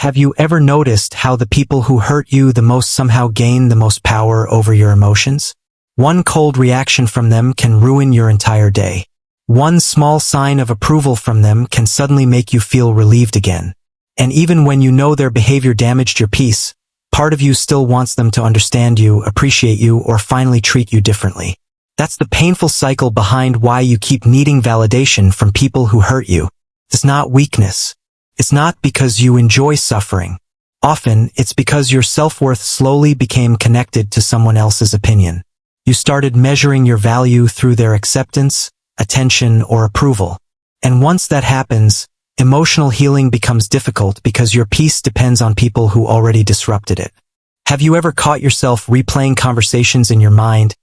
Have you ever noticed how the people who hurt you the most somehow gain the most power over your emotions? One cold reaction from them can ruin your entire day. One small sign of approval from them can suddenly make you feel relieved again. And even when you know their behavior damaged your peace, part of you still wants them to understand you, appreciate you, or finally treat you differently. That's the painful cycle behind why you keep needing validation from people who hurt you. It's not weakness. It's not because you enjoy suffering. Often, it's because your self-worth slowly became connected to someone else's opinion. You started measuring your value through their acceptance, attention, or approval. And once that happens, emotional healing becomes difficult because your peace depends on people who already disrupted it. Have you ever caught yourself replaying conversations in your mind,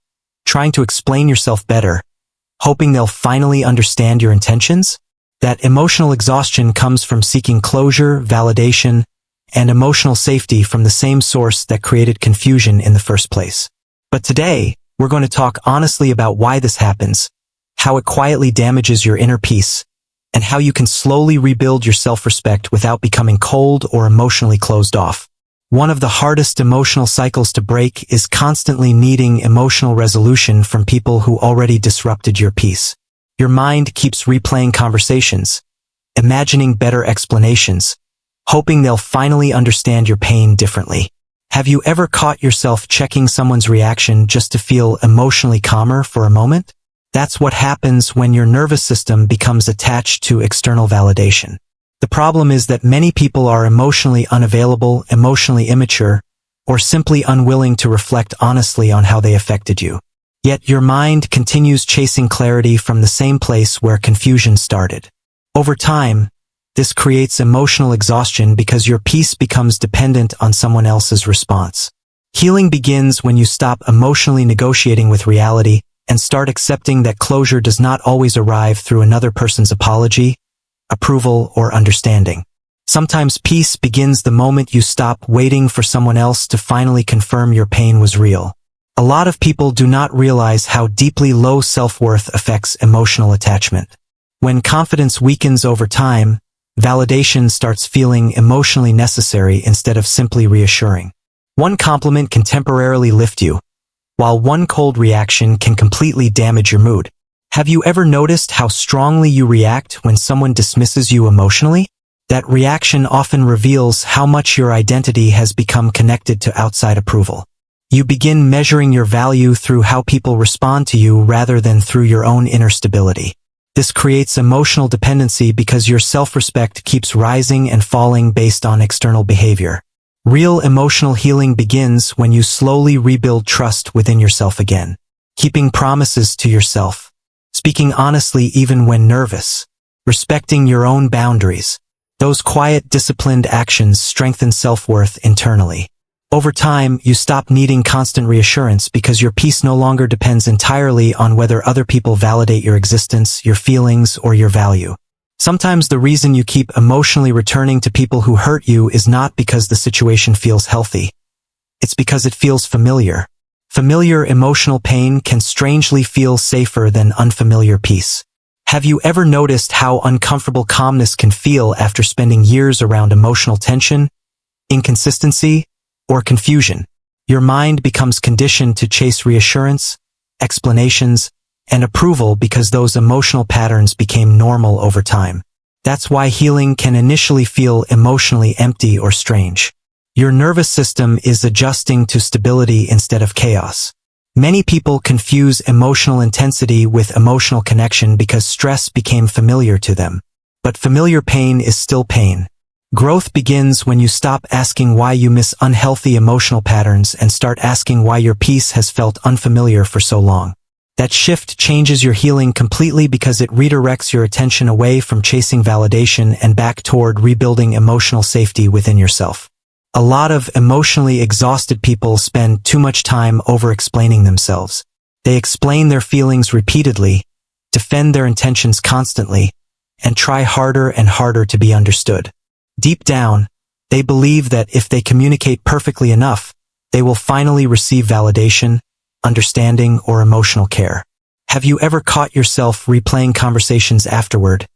trying to explain yourself better, hoping they'll finally understand your intentions? That emotional exhaustion comes from seeking closure, validation, and emotional safety from the same source that created confusion in the first place. But today, we're going to talk honestly about why this happens, how it quietly damages your inner peace, and how you can slowly rebuild your self-respect without becoming cold or emotionally closed off. One of the hardest emotional cycles to break is constantly needing emotional resolution from people who already disrupted your peace. Your mind keeps replaying conversations, imagining better explanations, hoping they'll finally understand your pain differently. Have you ever caught yourself checking someone's reaction just to feel emotionally calmer for a moment? That's what happens when your nervous system becomes attached to external validation. The problem is that many people are emotionally unavailable, emotionally immature, or simply unwilling to reflect honestly on how they affected you. Yet your mind continues chasing clarity from the same place where confusion started. Over time, this creates emotional exhaustion because your peace becomes dependent on someone else's response. Healing begins when you stop emotionally negotiating with reality and start accepting that closure does not always arrive through another person's apology, approval, or understanding. Sometimes peace begins the moment you stop waiting for someone else to finally confirm your pain was real. A lot of people do not realize how deeply low self-worth affects emotional attachment. When confidence weakens over time, validation starts feeling emotionally necessary instead of simply reassuring. One compliment can temporarily lift you, while one cold reaction can completely damage your mood. Have you ever noticed how strongly you react when someone dismisses you emotionally? That reaction often reveals how much your identity has become connected to outside approval. You begin measuring your value through how people respond to you rather than through your own inner stability. This creates emotional dependency because your self-respect keeps rising and falling based on external behavior. Real emotional healing begins when you slowly rebuild trust within yourself again. Keeping promises to yourself, speaking honestly even when nervous, respecting your own boundaries. Those quiet, disciplined actions strengthen self-worth internally. Over time, you stop needing constant reassurance because your peace no longer depends entirely on whether other people validate your existence, your feelings, or your value. Sometimes the reason you keep emotionally returning to people who hurt you is not because the situation feels healthy. It's because it feels familiar. Familiar emotional pain can strangely feel safer than unfamiliar peace. Have you ever noticed how uncomfortable calmness can feel after spending years around emotional tension, inconsistency, or confusion? Your mind becomes conditioned to chase reassurance, explanations, and approval because those emotional patterns became normal over time. That's why healing can initially feel emotionally empty or strange. Your nervous system is adjusting to stability instead of chaos. Many people confuse emotional intensity with emotional connection because stress became familiar to them. But familiar pain is still pain. Growth begins when you stop asking why you miss unhealthy emotional patterns and start asking why your peace has felt unfamiliar for so long. That shift changes your healing completely because it redirects your attention away from chasing validation and back toward rebuilding emotional safety within yourself. A lot of emotionally exhausted people spend too much time over-explaining themselves. They explain their feelings repeatedly, defend their intentions constantly, and try harder and harder to be understood. Deep down, they believe that if they communicate perfectly enough, they will finally receive validation, understanding, or emotional care. Have you ever caught yourself replaying conversations afterward,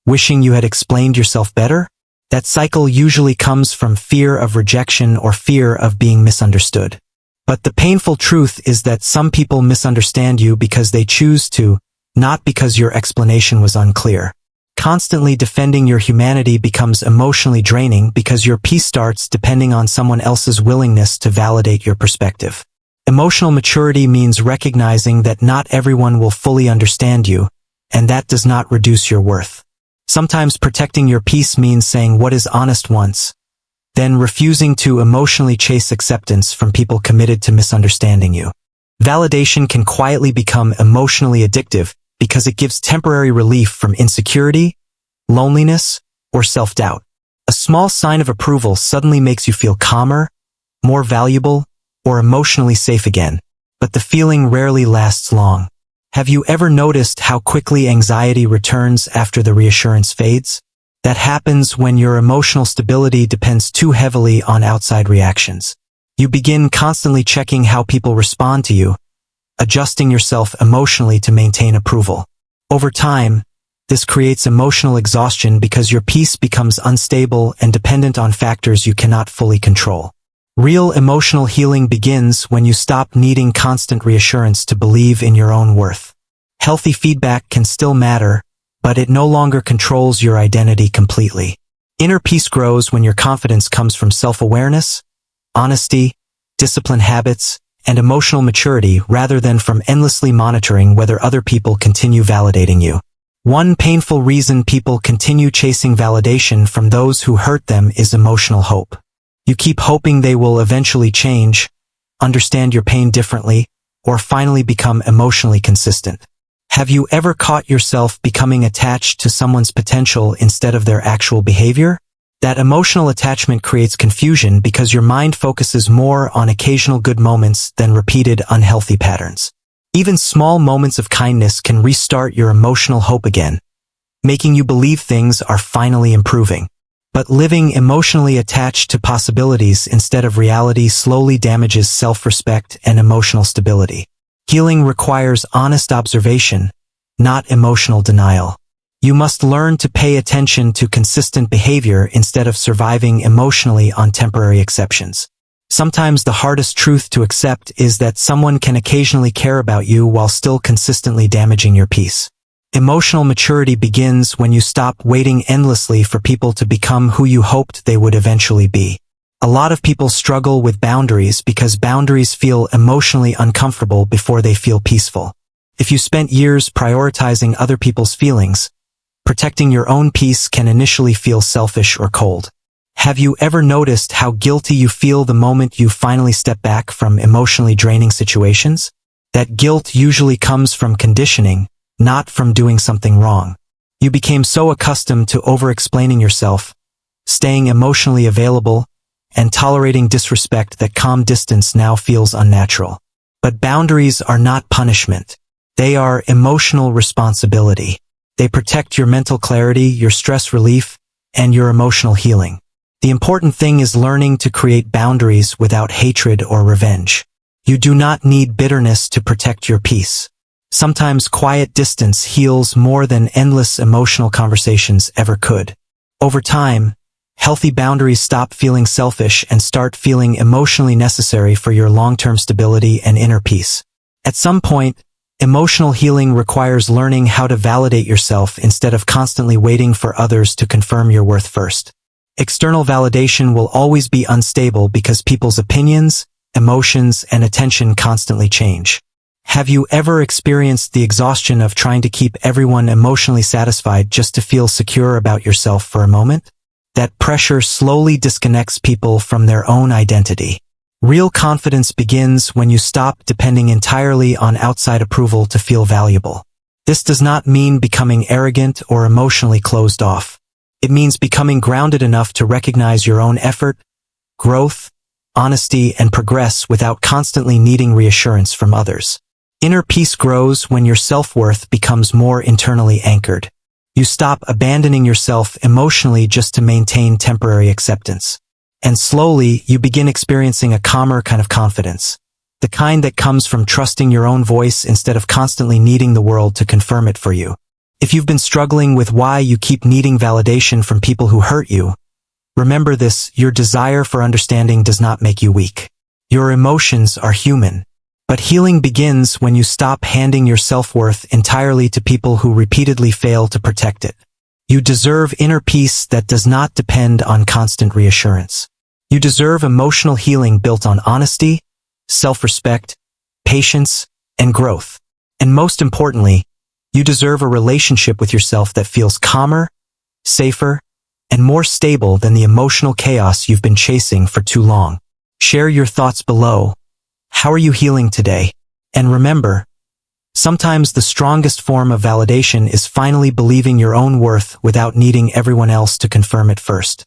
wishing you had explained yourself better? That cycle usually comes from fear of rejection or fear of being misunderstood. But the painful truth is that some people misunderstand you because they choose to, not because your explanation was unclear. Constantly defending your humanity becomes emotionally draining because your peace starts depending on someone else's willingness to validate your perspective. Emotional maturity means recognizing that not everyone will fully understand you, and that does not reduce your worth. Sometimes protecting your peace means saying what is honest once, then refusing to emotionally chase acceptance from people committed to misunderstanding you. Validation can quietly become emotionally addictive because it gives temporary relief from insecurity, loneliness, or self-doubt. A small sign of approval suddenly makes you feel calmer, more valuable, or emotionally safe again, but the feeling rarely lasts long. Have you ever noticed how quickly anxiety returns after the reassurance fades? That happens when your emotional stability depends too heavily on outside reactions. You begin constantly checking how people respond to you, adjusting yourself emotionally to maintain approval. Over time, this creates emotional exhaustion because your peace becomes unstable and dependent on factors you cannot fully control. Real emotional healing begins when you stop needing constant reassurance to believe in your own worth. Healthy feedback can still matter, but it no longer controls your identity completely. Inner peace grows when your confidence comes from self-awareness, honesty, disciplined habits, and emotional maturity rather than from endlessly monitoring whether other people continue validating you. One painful reason people continue chasing validation from those who hurt them is emotional hope. You keep hoping they will eventually change, understand your pain differently, or finally become emotionally consistent. Have you ever caught yourself becoming attached to someone's potential instead of their actual behavior? That emotional attachment creates confusion because your mind focuses more on occasional good moments than repeated unhealthy patterns. Even small moments of kindness can restart your emotional hope again, making you believe things are finally improving. But living emotionally attached to possibilities instead of reality slowly damages self-respect and emotional stability. Healing requires honest observation, not emotional denial. You must learn to pay attention to consistent behavior instead of surviving emotionally on temporary exceptions. Sometimes the hardest truth to accept is that someone can occasionally care about you while still consistently damaging your peace. Emotional maturity begins when you stop waiting endlessly for people to become who you hoped they would eventually be. A lot of people struggle with boundaries because boundaries feel emotionally uncomfortable before they feel peaceful. If you spent years prioritizing other people's feelings, protecting your own peace can initially feel selfish or cold. Have you ever noticed how guilty you feel the moment you finally step back from emotionally draining situations? That guilt usually comes from conditioning, not from doing something wrong. You became so accustomed to over-explaining yourself, staying emotionally available, and tolerating disrespect that calm distance now feels unnatural. But boundaries are not punishment. They are emotional responsibility. They protect your mental clarity, your stress relief, and your emotional healing. The important thing is learning to create boundaries without hatred or revenge. You do not need bitterness to protect your peace. Sometimes quiet distance heals more than endless emotional conversations ever could. Over time, healthy boundaries stop feeling selfish and start feeling emotionally necessary for your long-term stability and inner peace. At some point, emotional healing requires learning how to validate yourself instead of constantly waiting for others to confirm your worth first. External validation will always be unstable because people's opinions, emotions, and attention constantly change. Have you ever experienced the exhaustion of trying to keep everyone emotionally satisfied just to feel secure about yourself for a moment? That pressure slowly disconnects people from their own identity. Real confidence begins when you stop depending entirely on outside approval to feel valuable. This does not mean becoming arrogant or emotionally closed off. It means becoming grounded enough to recognize your own effort, growth, honesty, and progress without constantly needing reassurance from others. Inner peace grows when your self-worth becomes more internally anchored. You stop abandoning yourself emotionally just to maintain temporary acceptance. And slowly, you begin experiencing a calmer kind of confidence. The kind that comes from trusting your own voice instead of constantly needing the world to confirm it for you. If you've been struggling with why you keep needing validation from people who hurt you, Remember this, your desire for understanding does not make you weak. Your emotions are human. But healing begins when you stop handing your self-worth entirely to people who repeatedly fail to protect it. You deserve inner peace that does not depend on constant reassurance. You deserve emotional healing built on honesty, self-respect, patience, and growth. And most importantly, you deserve a relationship with yourself that feels calmer, safer, and more stable than the emotional chaos you've been chasing for too long. Share your thoughts below. How are you healing today? And remember, sometimes the strongest form of validation is finally believing your own worth without needing everyone else to confirm it first.